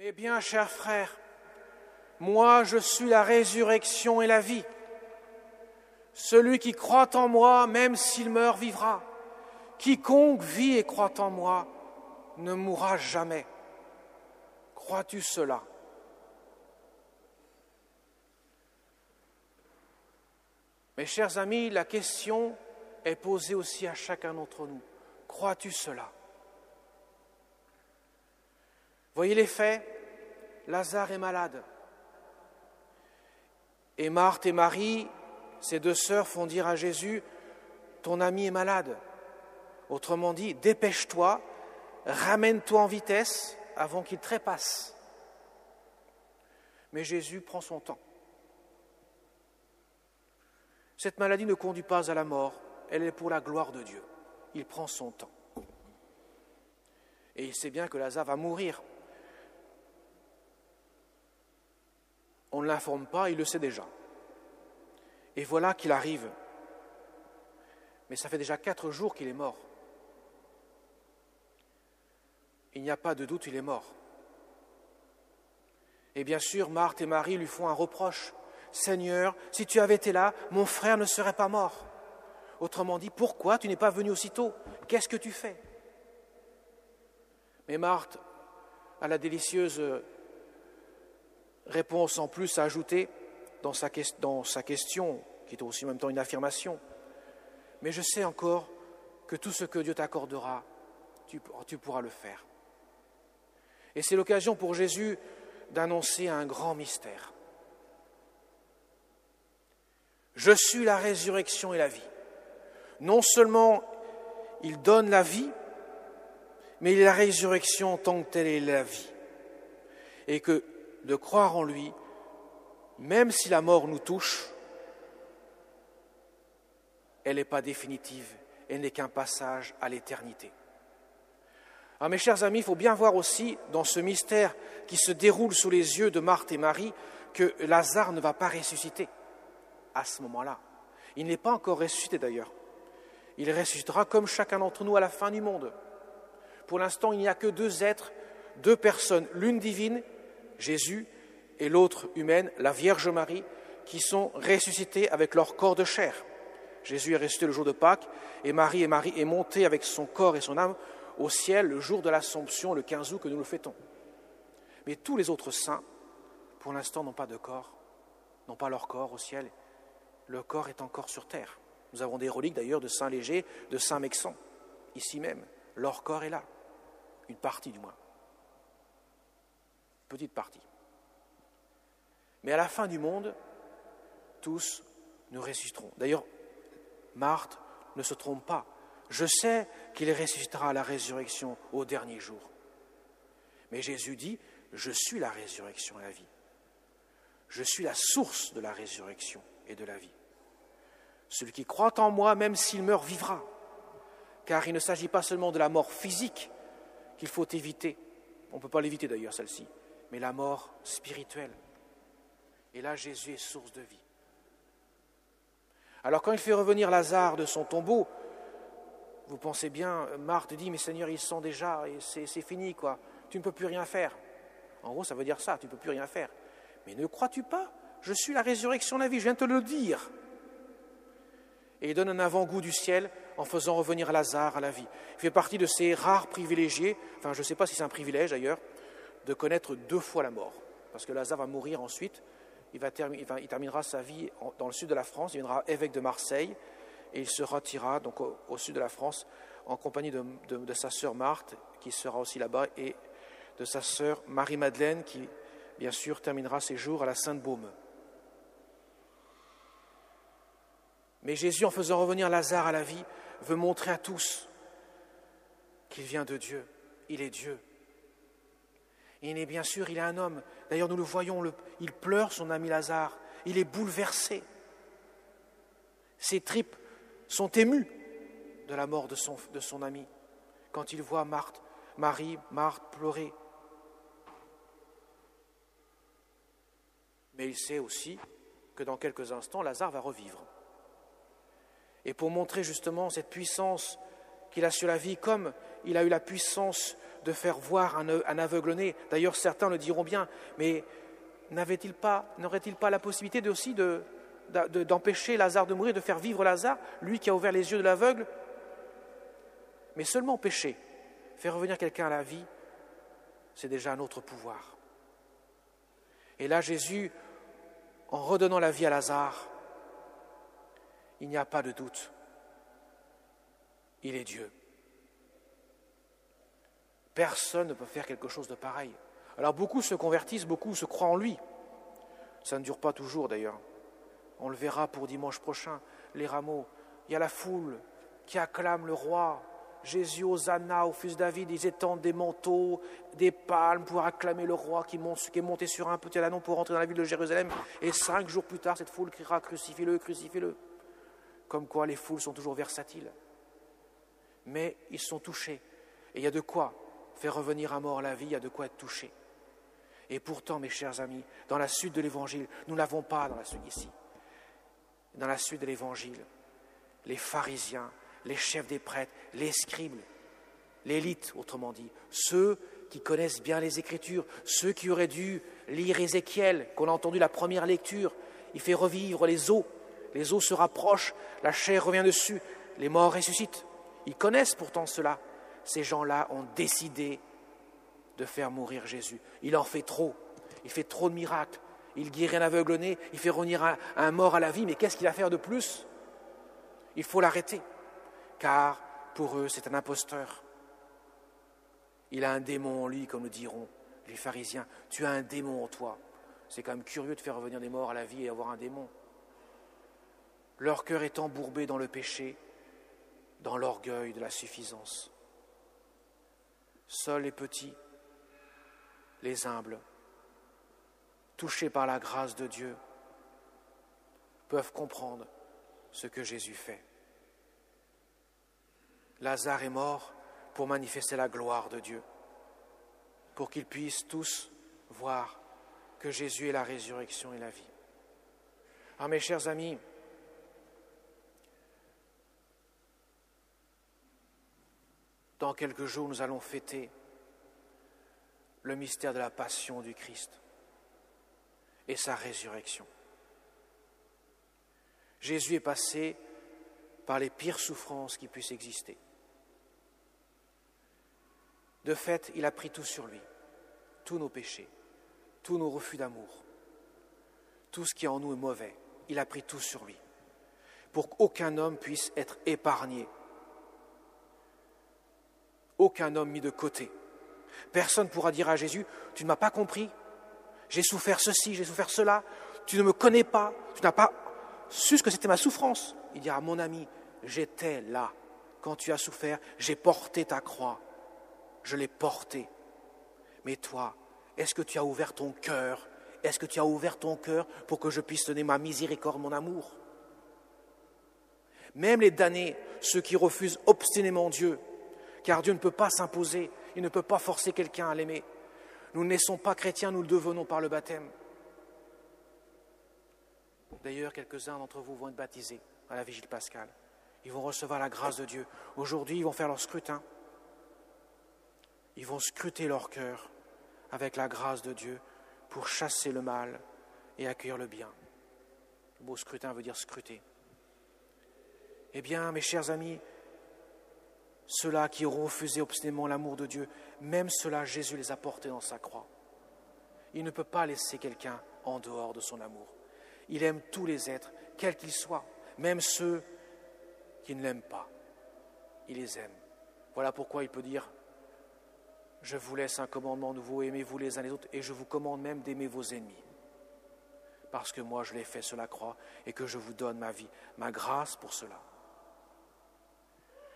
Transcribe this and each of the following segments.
Eh bien, chers frères, moi je suis la résurrection et la vie. Celui qui croit en moi, même s'il meurt, vivra. Quiconque vit et croit en moi ne mourra jamais. Crois-tu cela ? Mes chers amis, la question est posée aussi à chacun d'entre nous. Crois-tu cela ? Voyez les faits, Lazare est malade. Et Marthe et Marie, ces deux sœurs, font dire à Jésus, « Ton ami est malade. » Autrement dit, dépêche-toi, ramène-toi en vitesse avant qu'il trépasse. Mais Jésus prend son temps. Cette maladie ne conduit pas à la mort, elle est pour la gloire de Dieu. Il prend son temps. Et il sait bien que Lazare va mourir. On ne l'informe pas, il le sait déjà. Et voilà qu'il arrive. Mais ça fait déjà 4 jours qu'il est mort. Il n'y a pas de doute, il est mort. Et bien sûr, Marthe et Marie lui font un reproche. « Seigneur, si tu avais été là, mon frère ne serait pas mort. » Autrement dit, pourquoi tu n'es pas venu aussitôt ? Qu'est-ce que tu fais ? Mais Marthe a la délicieuse réponse en plus à ajouter dans sa question, qui est aussi en même temps une affirmation. « Mais je sais encore que tout ce que Dieu t'accordera, tu pourras le faire. » Et c'est l'occasion pour Jésus d'annoncer un grand mystère. Je suis la résurrection et la vie. Non seulement il donne la vie, mais il est la résurrection tant que telle est la vie. Et que de croire en lui, même si la mort nous touche, elle n'est pas définitive, elle n'est qu'un passage à l'éternité. Alors mes chers amis, il faut bien voir aussi dans ce mystère qui se déroule sous les yeux de Marthe et Marie que Lazare ne va pas ressusciter à ce moment-là. Il n'est pas encore ressuscité d'ailleurs. Il ressuscitera comme chacun d'entre nous à la fin du monde. Pour l'instant, il n'y a que 2 êtres, 2 personnes, l'une divine, Jésus, et l'autre humaine, la Vierge Marie, qui sont ressuscités avec leur corps de chair. Jésus est ressuscité le jour de Pâques, et Marie est montée avec son corps et son âme au ciel le jour de l'Assomption, le 15 août que nous le fêtons. Mais tous les autres saints, pour l'instant, n'ont pas de corps, n'ont pas leur corps au ciel. Le corps est encore sur terre. Nous avons des reliques d'ailleurs de Saint Léger, de Saint Mexan, ici même. Leur corps est là, une partie du moins. Petite partie. Mais à la fin du monde, tous nous ressusciterons. D'ailleurs, Marthe ne se trompe pas. Je sais qu'il ressuscitera à la résurrection au dernier jour. Mais Jésus dit, je suis la résurrection et la vie. Je suis la source de la résurrection et de la vie. Celui qui croit en moi, même s'il meurt, vivra. Car il ne s'agit pas seulement de la mort physique qu'il faut éviter. On ne peut pas l'éviter d'ailleurs, celle-ci. Mais la mort spirituelle. Et là, Jésus est source de vie. Alors quand il fait revenir Lazare de son tombeau, vous pensez bien, Marthe dit, mais Seigneur, ils sont déjà, et c'est fini, quoi. Tu ne peux plus rien faire. En gros, ça veut dire ça, tu ne peux plus rien faire. Mais ne crois-tu pas ? Je suis la résurrection de la vie, je viens de te le dire. Et il donne un avant-goût du ciel en faisant revenir Lazare à la vie. Il fait partie de ces rares privilégiés, enfin je ne sais pas si c'est un privilège d'ailleurs, de connaître 2 fois la mort. Parce que Lazare va mourir ensuite, il terminera sa vie dans le sud de la France, il deviendra évêque de Marseille, et il se retirera donc au sud de la France en compagnie de sa sœur Marthe, qui sera aussi là-bas, et de sa sœur Marie-Madeleine, qui bien sûr terminera ses jours à la Sainte-Baume. Mais Jésus, en faisant revenir Lazare à la vie, veut montrer à tous qu'il vient de Dieu. Il est Dieu. Et bien sûr, il est un homme. D'ailleurs, nous le voyons, il pleure, son ami Lazare. Il est bouleversé. Ses tripes sont émues de la mort de son ami quand il voit Marthe pleurer. Mais il sait aussi que dans quelques instants, Lazare va revivre. Et pour montrer justement cette puissance qu'il a sur la vie, comme il a eu la puissance de faire voir un aveugle-né. D'ailleurs, certains le diront bien, mais n'aurait-il pas la possibilité d'empêcher Lazare de mourir, de faire vivre Lazare, lui qui a ouvert les yeux de l'aveugle? Mais seulement pécher, faire revenir quelqu'un à la vie, c'est déjà un autre pouvoir. Et là, Jésus, en redonnant la vie à Lazare, il n'y a pas de doute. Il est Dieu. Personne ne peut faire quelque chose de pareil. Alors beaucoup se convertissent, beaucoup se croient en lui. Ça ne dure pas toujours d'ailleurs. On le verra pour dimanche prochain, les rameaux. Il y a la foule qui acclame le roi. Jésus, Hosanna, au fils David, ils étendent des manteaux, des palmes pour acclamer le roi qui est monté sur un petit ânon pour entrer dans la ville de Jérusalem. Et 5 jours plus tard, cette foule criera « Crucifiez-le, crucifiez-le ». Comme quoi les foules sont toujours versatiles. Mais ils sont touchés. Et il y a de quoi faire revenir un mort à la vie, il y a de quoi être touché. Et pourtant, mes chers amis, dans la suite de l'Évangile, nous ne l'avons pas dans la suite ici. Dans la suite de l'Évangile, les pharisiens, les chefs des prêtres, les scribes, l'élite, autrement dit, ceux qui connaissent bien les Écritures, ceux qui auraient dû lire Ézéchiel, qu'on a entendu la première lecture, il fait revivre les os se rapprochent, la chair revient dessus, les morts ressuscitent. Ils connaissent pourtant cela. Ces gens-là ont décidé de faire mourir Jésus. Il en fait trop, il fait trop de miracles, il guérit un aveugle-né, il fait revenir un mort à la vie, mais qu'est-ce qu'il va faire de plus? Il faut l'arrêter, car pour eux, c'est un imposteur. Il a un démon en lui, comme le diront les pharisiens. Tu as un démon en toi. C'est quand même curieux de faire revenir des morts à la vie et avoir un démon. Leur cœur est embourbé dans le péché, dans l'orgueil de la suffisance. Seuls les petits, les humbles, touchés par la grâce de Dieu, peuvent comprendre ce que Jésus fait. Lazare est mort pour manifester la gloire de Dieu, pour qu'ils puissent tous voir que Jésus est la résurrection et la vie. Alors mes chers amis, dans quelques jours, nous allons fêter le mystère de la passion du Christ et sa résurrection. Jésus est passé par les pires souffrances qui puissent exister. De fait, il a pris tout sur lui, tous nos péchés, tous nos refus d'amour, tout ce qui en nous est mauvais. Il a pris tout sur lui, pour qu'aucun homme puisse être épargné. Aucun homme mis de côté. Personne ne pourra dire à Jésus, tu ne m'as pas compris, j'ai souffert ceci, j'ai souffert cela, tu ne me connais pas, tu n'as pas su ce que c'était ma souffrance. Il dira, mon ami, j'étais là. Quand tu as souffert, j'ai porté ta croix, je l'ai portée. Mais toi, est-ce que tu as ouvert ton cœur? Est-ce que tu as ouvert ton cœur pour que je puisse donner ma miséricorde, mon amour? Même les damnés, ceux qui refusent obstinément Dieu, car Dieu ne peut pas s'imposer, il ne peut pas forcer quelqu'un à l'aimer. Nous ne naissons pas chrétiens, nous le devenons par le baptême. D'ailleurs, quelques-uns d'entre vous vont être baptisés à la Vigile pascale. Ils vont recevoir la grâce de Dieu. Aujourd'hui, ils vont faire leur scrutin. Ils vont scruter leur cœur avec la grâce de Dieu pour chasser le mal et accueillir le bien. Le mot scrutin veut dire scruter. Eh bien, mes chers amis, ceux-là qui auront refusé obstinément l'amour de Dieu, même ceux-là, Jésus les a portés dans sa croix. Il ne peut pas laisser quelqu'un en dehors de son amour. Il aime tous les êtres, quels qu'ils soient, même ceux qui ne l'aiment pas. Il les aime. Voilà pourquoi il peut dire « Je vous laisse un commandement nouveau, aimez-vous les uns les autres, et je vous commande même d'aimer vos ennemis. Parce que moi, je l'ai fait sur la croix, et que je vous donne ma vie, ma grâce pour cela. »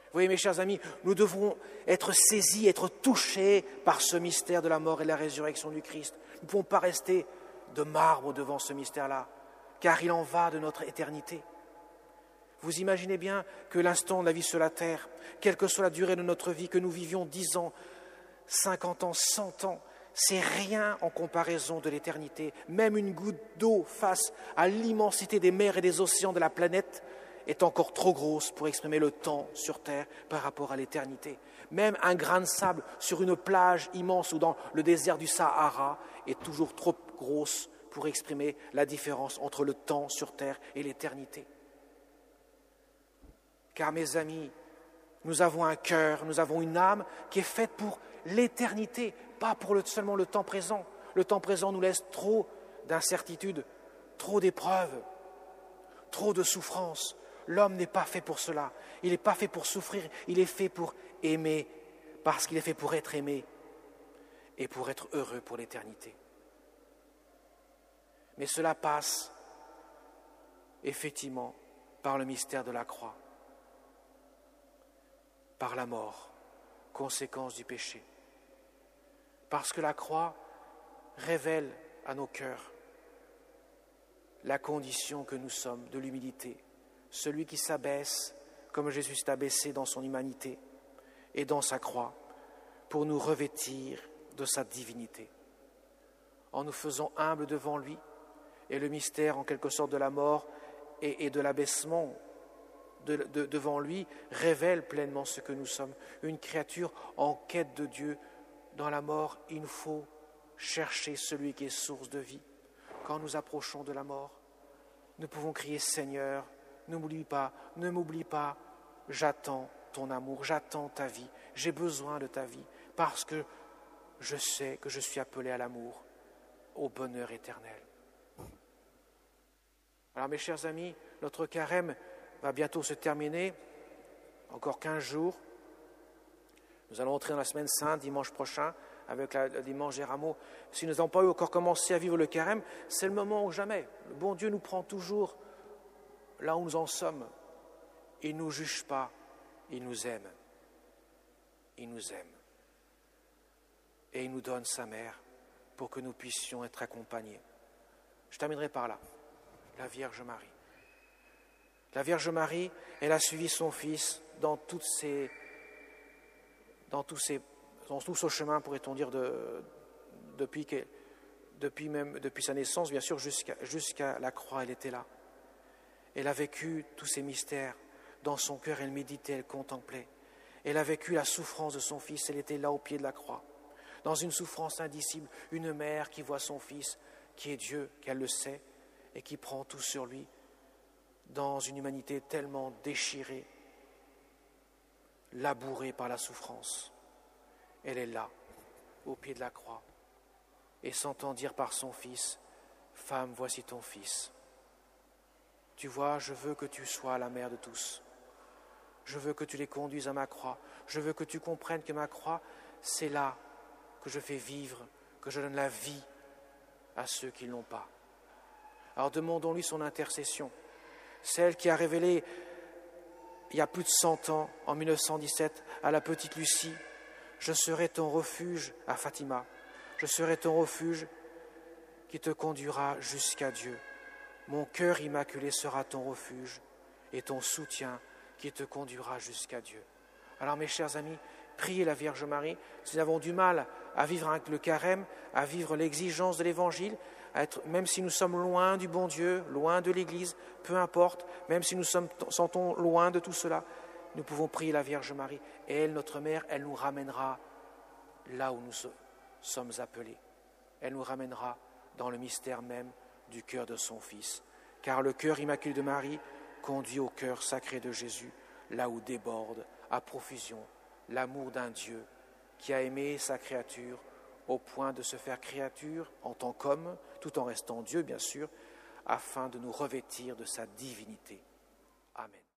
Vous voyez, mes chers amis, nous devrons être saisis, être touchés par ce mystère de la mort et de la résurrection du Christ. Nous ne pouvons pas rester de marbre devant ce mystère-là, car il en va de notre éternité. Vous imaginez bien que l'instant de la vie sur la terre, quelle que soit la durée de notre vie, que nous vivions 10 ans, 50 ans, 100 ans, c'est rien en comparaison de l'éternité. Même une goutte d'eau face à l'immensité des mers et des océans de la planète est encore trop grosse pour exprimer le temps sur terre par rapport à l'éternité. Même un grain de sable sur une plage immense ou dans le désert du Sahara est toujours trop grosse pour exprimer la différence entre le temps sur terre et l'éternité. Car mes amis, nous avons un cœur, nous avons une âme qui est faite pour l'éternité, pas pour seulement le temps présent. Le temps présent nous laisse trop d'incertitudes, trop d'épreuves, trop de souffrances. L'homme n'est pas fait pour cela. Il n'est pas fait pour souffrir, il est fait pour aimer, parce qu'il est fait pour être aimé et pour être heureux pour l'éternité. Mais cela passe effectivement par le mystère de la croix, par la mort, conséquence du péché. Parce que la croix révèle à nos cœurs la condition que nous sommes de l'humilité. Celui qui s'abaisse comme Jésus s'est abaissé dans son humanité et dans sa croix pour nous revêtir de sa divinité. En nous faisant humbles devant lui, et le mystère en quelque sorte de la mort et de l'abaissement devant lui révèle pleinement ce que nous sommes, une créature en quête de Dieu. Dans la mort, il nous faut chercher celui qui est source de vie. Quand nous approchons de la mort, nous pouvons crier « Seigneur, ne m'oublie pas, j'attends ton amour, j'attends ta vie, j'ai besoin de ta vie, parce que je sais que je suis appelé à l'amour, au bonheur éternel. » Alors mes chers amis, notre carême va bientôt se terminer, encore 15 jours. Nous allons entrer dans la semaine sainte dimanche prochain avec le dimanche des rameaux. Si nous n'avons pas encore commencé à vivre le carême, c'est le moment ou jamais. Le bon Dieu nous prend toujours là où nous en sommes. Il ne nous juge pas, il nous aime. Il nous aime. Et il nous donne sa mère pour que nous puissions être accompagnés. Je terminerai par là. La Vierge Marie. La Vierge Marie, elle a suivi son Fils dans tout ce chemin, pourrait-on dire, depuis sa naissance, bien sûr, jusqu'à la croix, elle était là. Elle a vécu tous ces mystères. Dans son cœur, elle méditait, elle contemplait. Elle a vécu la souffrance de son Fils, elle était là au pied de la croix. Dans une souffrance indicible, une mère qui voit son Fils, qui est Dieu, qu'elle le sait, et qui prend tout sur lui, dans une humanité tellement déchirée, labourée par la souffrance. Elle est là, au pied de la croix, et s'entend dire par son Fils, « Femme, voici ton Fils. Tu vois, je veux que tu sois la mère de tous. Je veux que tu les conduises à ma croix. Je veux que tu comprennes que ma croix, c'est là que je fais vivre, que je donne la vie à ceux qui ne l'ont pas. » Alors demandons-lui son intercession, celle qui a révélé il y a plus de 100 ans, en 1917, à la petite Lucie, « Je serai ton refuge à Fatima, je serai ton refuge qui te conduira jusqu'à Dieu. Mon cœur immaculé sera ton refuge et ton soutien qui te conduira jusqu'à Dieu. » Alors mes chers amis, priez la Vierge Marie. Si nous avons du mal à vivre avec le carême, à vivre l'exigence de l'Évangile, même si nous sommes loin du bon Dieu, loin de l'Église, peu importe, même si nous sentons loin de tout cela, nous pouvons prier la Vierge Marie. Et elle, notre Mère, elle nous ramènera là où nous sommes appelés. Elle nous ramènera dans le mystère même du cœur de son Fils. Car le cœur immaculé de Marie conduit au cœur sacré de Jésus, là où déborde à profusion l'amour d'un Dieu qui a aimé sa créature au point de se faire créature en tant qu'homme, tout en restant Dieu bien sûr, afin de nous revêtir de sa divinité. Amen.